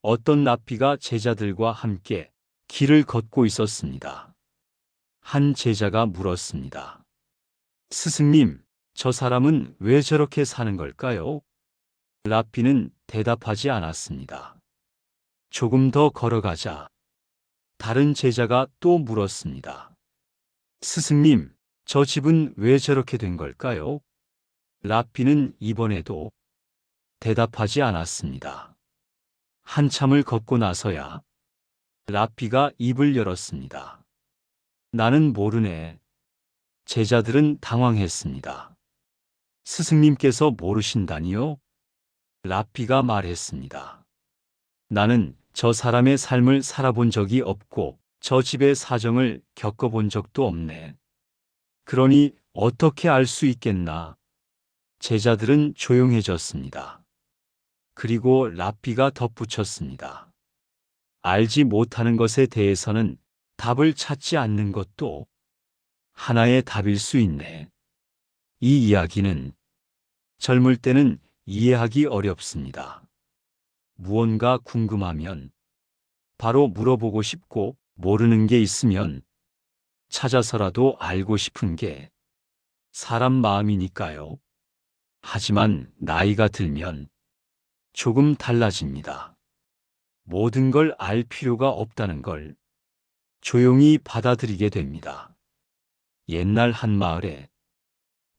어떤 랍비가 제자들과 함께 길을 걷고 있었습니다. 한 제자가 물었습니다. 스승님, 저 사람은 왜 저렇게 사는 걸까요? 랍비는 대답하지 않았습니다. 조금 더 걸어가자. 다른 제자가 또 물었습니다. 스승님, 저 집은 왜 저렇게 된 걸까요? 랍비는 이번에도 대답하지 않았습니다. 한참을 걷고 나서야 랍비가 입을 열었습니다. 나는 모르네. 제자들은 당황했습니다. 스승님께서 모르신다니요? 랍비가 말했습니다. 나는 저 사람의 삶을 살아본 적이 없고 저 집의 사정을 겪어본 적도 없네. 그러니 어떻게 알 수 있겠나? 제자들은 조용해졌습니다. 그리고 랍비가 덧붙였습니다. 알지 못하는 것에 대해서는 답을 찾지 않는 것도 하나의 답일 수 있네. 이 이야기는 젊을 때는 이해하기 어렵습니다. 무언가 궁금하면 바로 물어보고 싶고 모르는 게 있으면 찾아서라도 알고 싶은 게 사람 마음이니까요. 하지만 나이가 들면 조금 달라집니다. 모든 걸 알 필요가 없다는 걸 조용히 받아들이게 됩니다. 옛날 한 마을에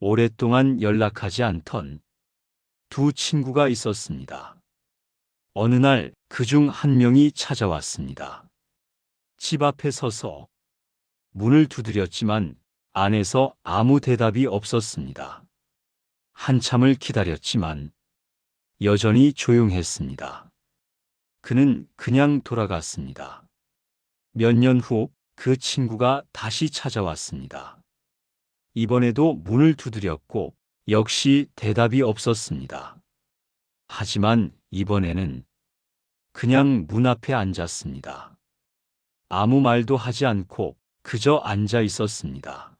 오랫동안 연락하지 않던 두 친구가 있었습니다. 어느 날 그중 한 명이 찾아왔습니다. 집 앞에 서서 문을 두드렸지만 안에서 아무 대답이 없었습니다. 한참을 기다렸지만 여전히 조용했습니다. 그는 그냥 돌아갔습니다. 몇 년 후 그 친구가 다시 찾아왔습니다. 이번에도 문을 두드렸고 역시 대답이 없었습니다. 하지만 이번에는 그냥 문 앞에 앉았습니다. 아무 말도 하지 않고 그저 앉아 있었습니다.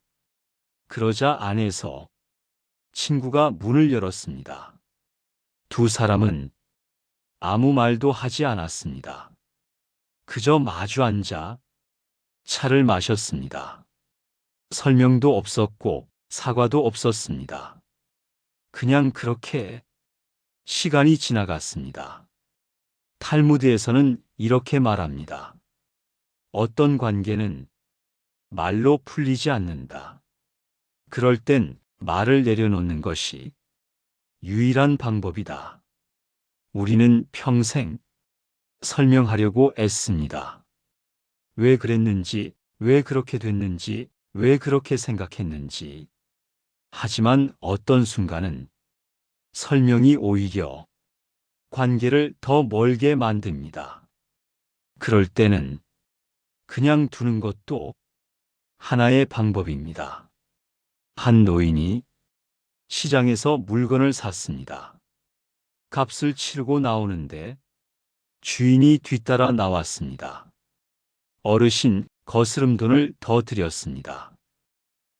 그러자 안에서 친구가 문을 열었습니다. 두 사람은 아무 말도 하지 않았습니다. 그저 마주 앉아 차를 마셨습니다. 설명도 없었고 사과도 없었습니다. 그냥 그렇게 시간이 지나갔습니다. 탈무드에서는 이렇게 말합니다. 어떤 관계는 말로 풀리지 않는다. 그럴 땐 말을 내려놓는 것이 유일한 방법이다. 우리는 평생 설명하려고 애씁니다. 왜 그랬는지, 왜 그렇게 됐는지, 왜 그렇게 생각했는지. 하지만 어떤 순간은 설명이 오히려 관계를 더 멀게 만듭니다. 그럴 때는 그냥 두는 것도 하나의 방법입니다. 한 노인이 시장에서 물건을 샀습니다. 값을 치르고 나오는데 주인이 뒤따라 나왔습니다. 어르신, 거스름 돈을 더 드렸습니다.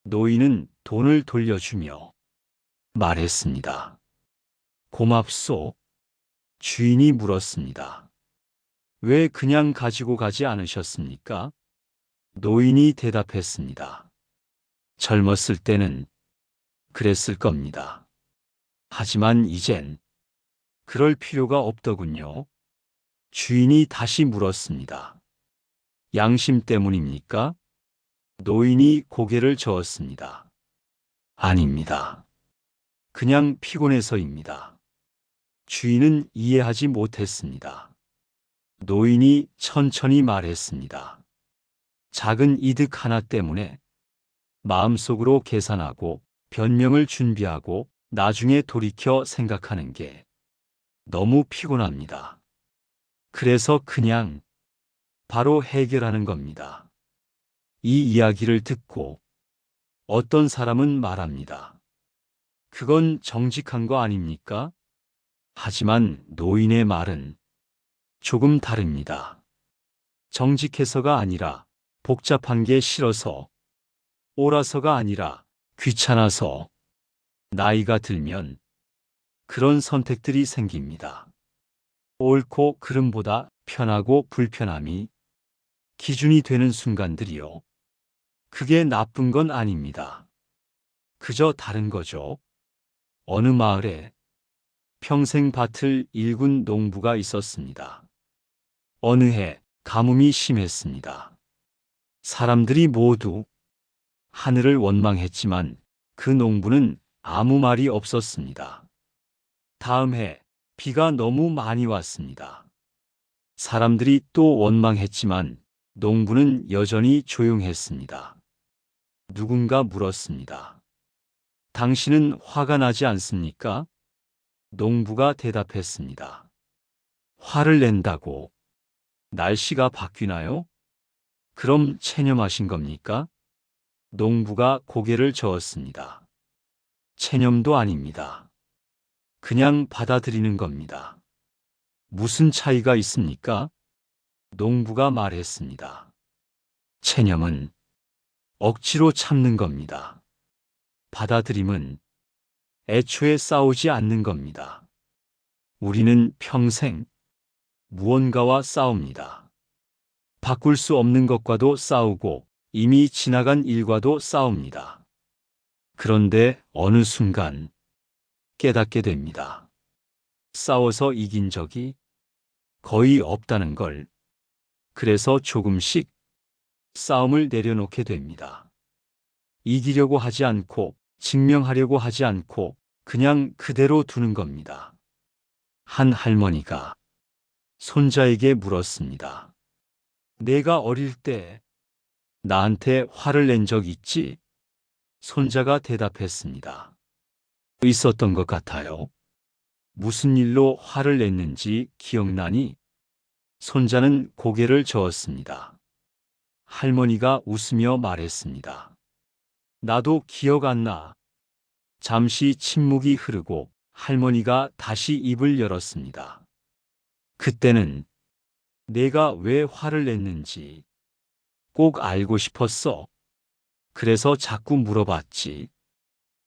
노인은 돈을 돌려주며 말했습니다. 고맙소. 주인이 물었습니다. 왜 그냥 가지고 가지 않으셨습니까? 노인이 대답했습니다. 젊었을 때는 그랬을 겁니다. 하지만 이젠 그럴 필요가 없더군요. 주인이 다시 물었습니다. 양심 때문입니까? 노인이 고개를 저었습니다. 아닙니다. 그냥 피곤해서입니다. 주인은 이해하지 못했습니다. 노인이 천천히 말했습니다. 작은 이득 하나 때문에 마음속으로 계산하고 변명을 준비하고 나중에 돌이켜 생각하는 게 너무 피곤합니다. 그래서 그냥 바로 해결하는 겁니다. 이 이야기를 듣고 어떤 사람은 말합니다. 그건 정직한 거 아닙니까? 하지만 노인의 말은 조금 다릅니다. 정직해서가 아니라 복잡한 게 싫어서, 옳아서가 아니라 귀찮아서. 나이가 들면 그런 선택들이 생깁니다. 옳고 그름보다 편하고 불편함이 기준이 되는 순간들이요. 그게 나쁜 건 아닙니다. 그저 다른 거죠. 어느 마을에 평생 밭을 일군 농부가 있었습니다. 어느 해 가뭄이 심했습니다. 사람들이 모두 하늘을 원망했지만 그 농부는 아무 말이 없었습니다. 다음 해 비가 너무 많이 왔습니다. 사람들이 또 원망했지만 농부는 여전히 조용했습니다. 누군가 물었습니다. 당신은 화가 나지 않습니까? 농부가 대답했습니다. 화를 낸다고 날씨가 바뀌나요? 그럼 체념하신 겁니까? 농부가 고개를 저었습니다. 체념도 아닙니다. 그냥 받아들이는 겁니다. 무슨 차이가 있습니까? 농부가 말했습니다. 체념은 억지로 참는 겁니다. 받아들임은 애초에 싸우지 않는 겁니다. 우리는 평생 무언가와 싸웁니다. 바꿀 수 없는 것과도 싸우고 이미 지나간 일과도 싸웁니다. 그런데 어느 순간 깨닫게 됩니다. 싸워서 이긴 적이 거의 없다는 걸. 그래서 조금씩 싸움을 내려놓게 됩니다. 이기려고 하지 않고 증명하려고 하지 않고 그냥 그대로 두는 겁니다. 한 할머니가 손자에게 물었습니다. 내가 어릴 때 나한테 화를 낸 적 있지? 손자가 대답했습니다. 있었던 것 같아요. 무슨 일로 화를 냈는지 기억나니? 손자는 고개를 저었습니다. 할머니가 웃으며 말했습니다. 나도 기억 안 나. 잠시 침묵이 흐르고 할머니가 다시 입을 열었습니다. 그때는 내가 왜 화를 냈는지 꼭 알고 싶었어. 그래서 자꾸 물어봤지.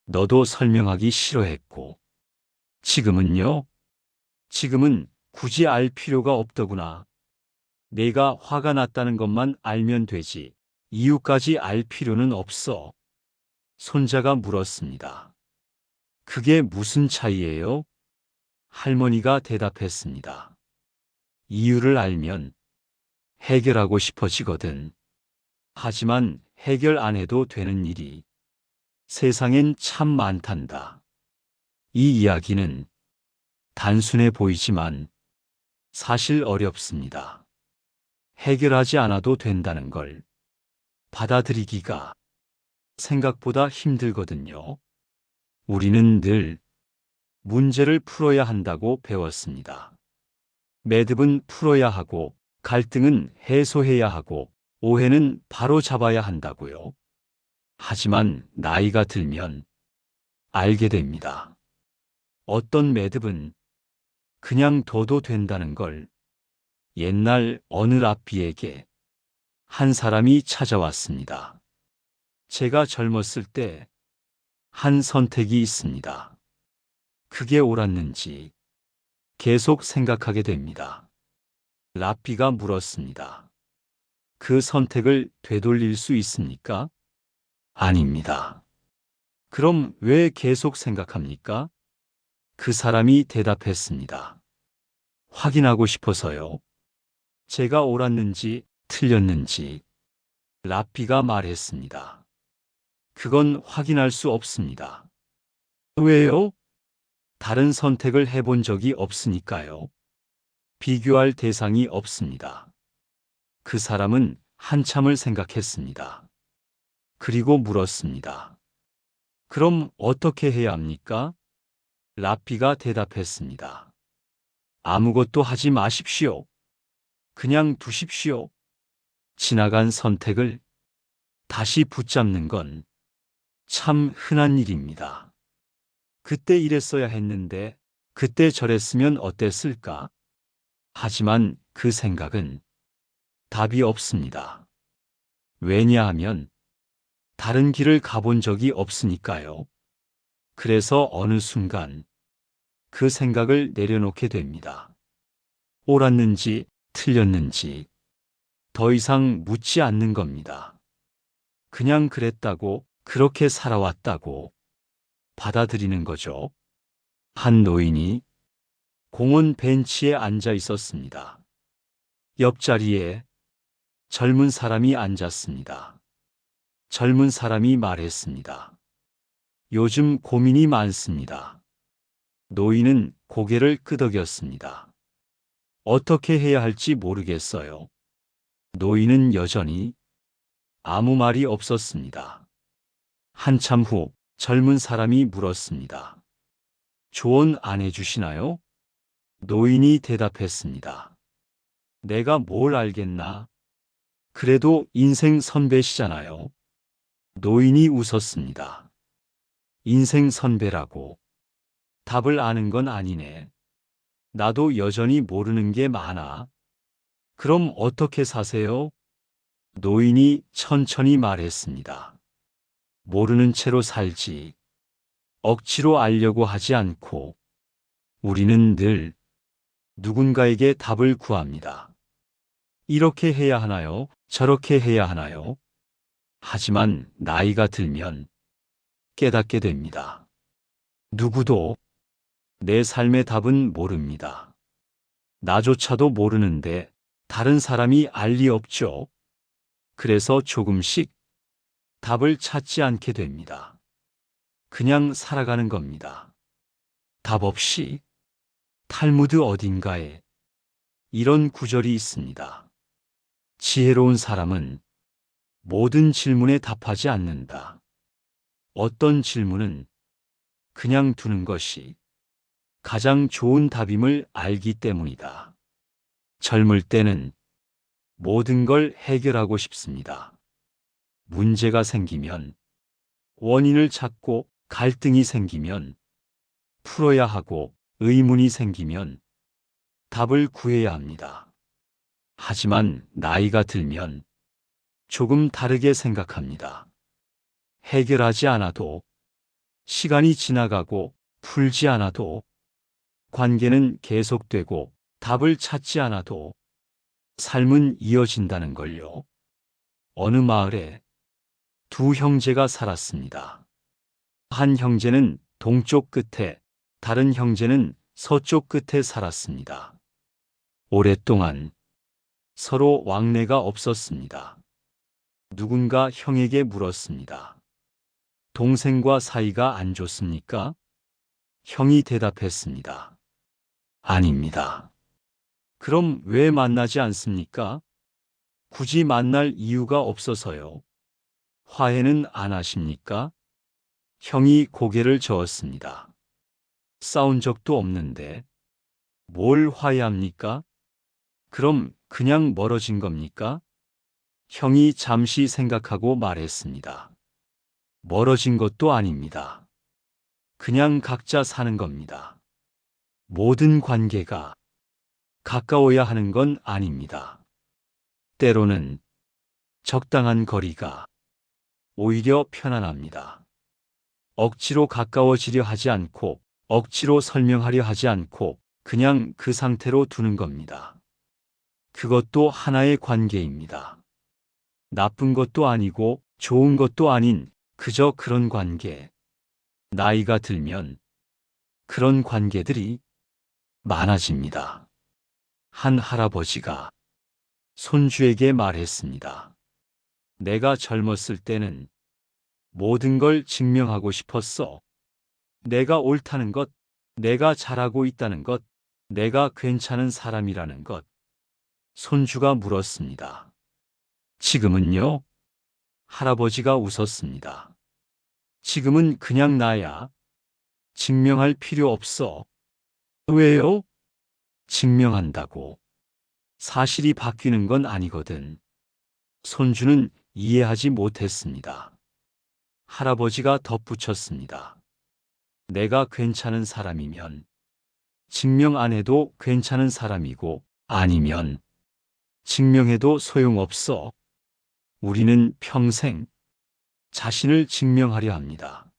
너도 설명하기 싫어했고. 지금은요? 지금은 굳이 알 필요가 없더구나. 내가 화가 났다는 것만 알면 되지. 이유까지 알 필요는 없어. 손자가 물었습니다. 그게 무슨 차이예요? 할머니가 대답했습니다. 이유를 알면 해결하고 싶어지거든. 하지만 해결 안 해도 되는 일이 세상엔 참 많단다. 이 이야기는 단순해 보이지만 사실 어렵습니다. 해결하지 않아도 된다는 걸 받아들이기가 생각보다 힘들거든요. 우리는 늘 문제를 풀어야 한다고 배웠습니다. 매듭은 풀어야 하고 갈등은 해소해야 하고 오해는 바로 잡아야 한다고요. 하지만 나이가 들면 알게 됩니다. 어떤 매듭은 그냥 둬도 된다는 걸. 옛날 어느 랍비에게 한 사람이 찾아왔습니다. 제가 젊었을 때 한 선택이 있습니다. 그게 옳았는지 계속 생각하게 됩니다. 랍비가 물었습니다. 그 선택을 되돌릴 수 있습니까? 아닙니다. 그럼 왜 계속 생각합니까? 그 사람이 대답했습니다. 확인하고 싶어서요. 제가 옳았는지 틀렸는지. 랍비가 말했습니다. 그건 확인할 수 없습니다. 왜요? 다른 선택을 해본 적이 없으니까요. 비교할 대상이 없습니다. 그 사람은 한참을 생각했습니다. 그리고 물었습니다. 그럼 어떻게 해야 합니까? 랍비가 대답했습니다. 아무것도 하지 마십시오. 그냥 두십시오. 지나간 선택을 다시 붙잡는 건 참 흔한 일입니다. 그때 이랬어야 했는데, 그때 저랬으면 어땠을까? 하지만 그 생각은 답이 없습니다. 왜냐하면 다른 길을 가본 적이 없으니까요. 그래서 어느 순간 그 생각을 내려놓게 됩니다. 옳았는지 틀렸는지 더 이상 묻지 않는 겁니다. 그냥 그랬다고, 그렇게 살아왔다고 받아들이는 거죠. 한 노인이 공원 벤치에 앉아 있었습니다. 옆자리에 젊은 사람이 앉았습니다. 젊은 사람이 말했습니다. 요즘 고민이 많습니다. 노인은 고개를 끄덕였습니다. 어떻게 해야 할지 모르겠어요. 노인은 여전히 아무 말이 없었습니다. 한참 후 젊은 사람이 물었습니다. 조언 안 해주시나요? 노인이 대답했습니다. 내가 뭘 알겠나? 그래도 인생 선배시잖아요. 노인이 웃었습니다. 인생 선배라고 답을 아는 건 아니네. 나도 여전히 모르는 게 많아. 그럼 어떻게 사세요? 노인이 천천히 말했습니다. 모르는 채로 살지. 억지로 알려고 하지 않고. 우리는 늘 누군가에게 답을 구합니다. 이렇게 해야 하나요? 저렇게 해야 하나요? 하지만 나이가 들면 깨닫게 됩니다. 누구도 내 삶의 답은 모릅니다. 나조차도 모르는데 다른 사람이 알 리 없죠. 그래서 조금씩 답을 찾지 않게 됩니다. 그냥 살아가는 겁니다. 답 없이. 탈무드 어딘가에 이런 구절이 있습니다. 지혜로운 사람은 모든 질문에 답하지 않는다. 어떤 질문은 그냥 두는 것이 가장 좋은 답임을 알기 때문이다. 젊을 때는 모든 걸 해결하고 싶습니다. 문제가 생기면 원인을 찾고, 갈등이 생기면 풀어야 하고, 의문이 생기면 답을 구해야 합니다. 하지만 나이가 들면 조금 다르게 생각합니다. 해결하지 않아도, 시간이 지나가고 풀지 않아도, 관계는 계속되고 답을 찾지 않아도 삶은 이어진다는 걸요. 어느 마을에 두 형제가 살았습니다. 한 형제는 동쪽 끝에, 다른 형제는 서쪽 끝에 살았습니다. 오랫동안 서로 왕래가 없었습니다. 누군가 형에게 물었습니다. 동생과 사이가 안 좋습니까? 형이 대답했습니다. 아닙니다. 그럼 왜 만나지 않습니까? 굳이 만날 이유가 없어서요. 화해는 안 하십니까? 형이 고개를 저었습니다. 싸운 적도 없는데 뭘 화해합니까? 그럼 그냥 멀어진 겁니까? 형이 잠시 생각하고 말했습니다. 멀어진 것도 아닙니다. 그냥 각자 사는 겁니다. 모든 관계가 가까워야 하는 건 아닙니다. 때로는 적당한 거리가 오히려 편안합니다. 억지로 가까워지려 하지 않고, 억지로 설명하려 하지 않고, 그냥 그 상태로 두는 겁니다. 그것도 하나의 관계입니다. 나쁜 것도 아니고 좋은 것도 아닌 그저 그런 관계. 나이가 들면 그런 관계들이 많아집니다. 한 할아버지가 손주에게 말했습니다. 내가 젊었을 때는 모든 걸 증명하고 싶었어. 내가 옳다는 것, 내가 잘하고 있다는 것, 내가 괜찮은 사람이라는 것. 손주가 물었습니다. 지금은요? 할아버지가 웃었습니다. 지금은 그냥 나야. 증명할 필요 없어. 왜요? 증명한다고 사실이 바뀌는 건 아니거든. 손주는 이해하지 못했습니다. 할아버지가 덧붙였습니다. 내가 괜찮은 사람이면 증명 안 해도 괜찮은 사람이고, 아니면 증명해도 소용없어. 우리는 평생 자신을 증명하려 합니다.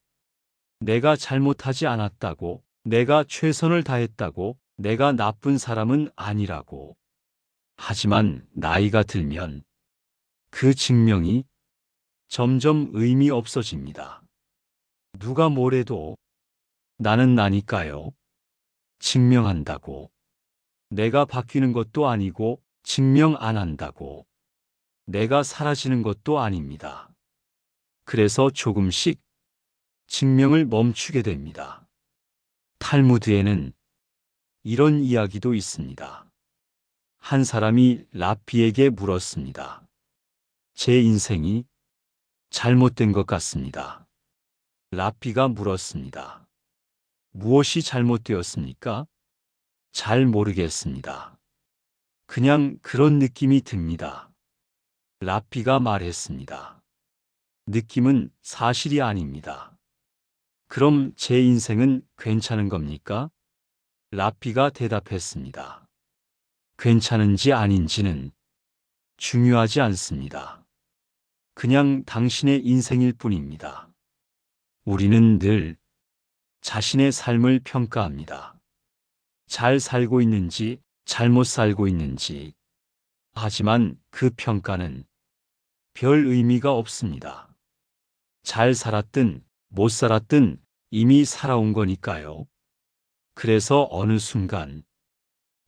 내가 잘못하지 않았다고, 내가 최선을 다했다고, 내가 나쁜 사람은 아니라고. 하지만 나이가 들면 그 증명이 점점 의미 없어집니다. 누가 뭐래도 나는 나니까요. 증명한다고. 내가 바뀌는 것도 아니고 증명 안 한다고. 내가 사라지는 것도 아닙니다. 그래서 조금씩 증명을 멈추게 됩니다. 탈무드에는 이런 이야기도 있습니다. 한 사람이 라피에게 물었습니다. 제 인생이 잘못된 것 같습니다. 라피가 물었습니다. 무엇이 잘못되었습니까? 잘 모르겠습니다. 그냥 그런 느낌이 듭니다. 라피가 말했습니다. 느낌은 사실이 아닙니다. 그럼 제 인생은 괜찮은 겁니까? 라피가 대답했습니다. 괜찮은지 아닌지는 중요하지 않습니다. 그냥 당신의 인생일 뿐입니다. 우리는 늘 자신의 삶을 평가합니다. 잘 살고 있는지, 잘못 살고 있는지. 하지만 그 평가는 별 의미가 없습니다. 잘 살았든 못 살았든 이미 살아온 거니까요. 그래서 어느 순간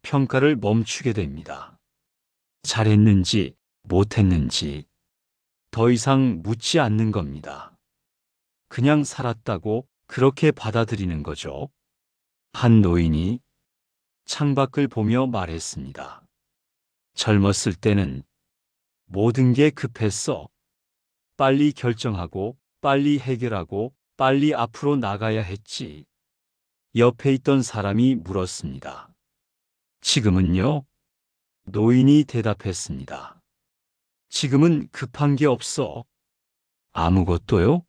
평가를 멈추게 됩니다. 잘했는지 못했는지 더 이상 묻지 않는 겁니다. 그냥 살았다고 그렇게 받아들이는 거죠. 한 노인이 창밖을 보며 말했습니다. 젊었을 때는 모든 게 급했어. 빨리 결정하고 빨리 해결하고 빨리 앞으로 나가야 했지. 옆에 있던 사람이 물었습니다. 지금은요? 노인이 대답했습니다. 지금은 급한 게 없어. 아무것도요?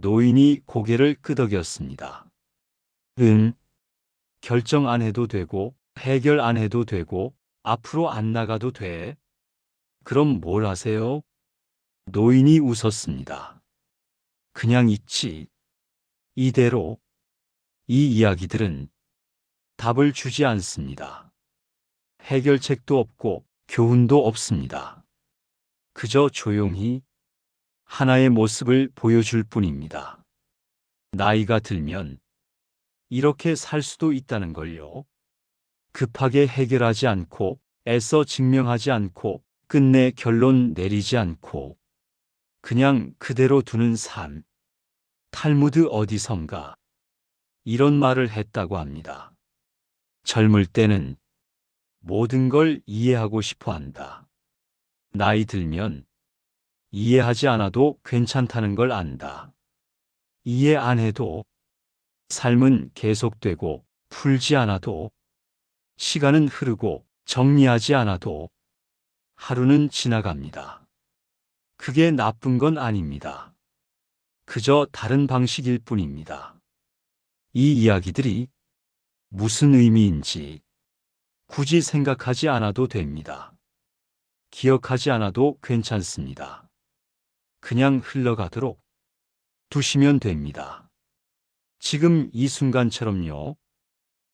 노인이 고개를 끄덕였습니다. 결정 안 해도 되고 해결 안 해도 되고 앞으로 안 나가도 돼. 그럼 뭘 하세요? 노인이 웃었습니다. 그냥 있지. 이대로. 이 이야기들은 답을 주지 않습니다. 해결책도 없고 교훈도 없습니다. 그저 조용히 하나의 모습을 보여줄 뿐입니다. 나이가 들면 이렇게 살 수도 있다는 걸요. 급하게 해결하지 않고 애써 증명하지 않고 끝내 결론 내리지 않고 그냥 그대로 두는 삶. 탈무드 어디선가 이런 말을 했다고 합니다. 젊을 때는 모든 걸 이해하고 싶어 한다. 나이 들면 이해하지 않아도 괜찮다는 걸 안다. 이해 안 해도 삶은 계속되고 풀지 않아도 시간은 흐르고 정리하지 않아도 하루는 지나갑니다. 그게 나쁜 건 아닙니다. 그저 다른 방식일 뿐입니다. 이 이야기들이 무슨 의미인지 굳이 생각하지 않아도 됩니다. 기억하지 않아도 괜찮습니다. 그냥 흘러가도록 두시면 됩니다. 지금 이 순간처럼요.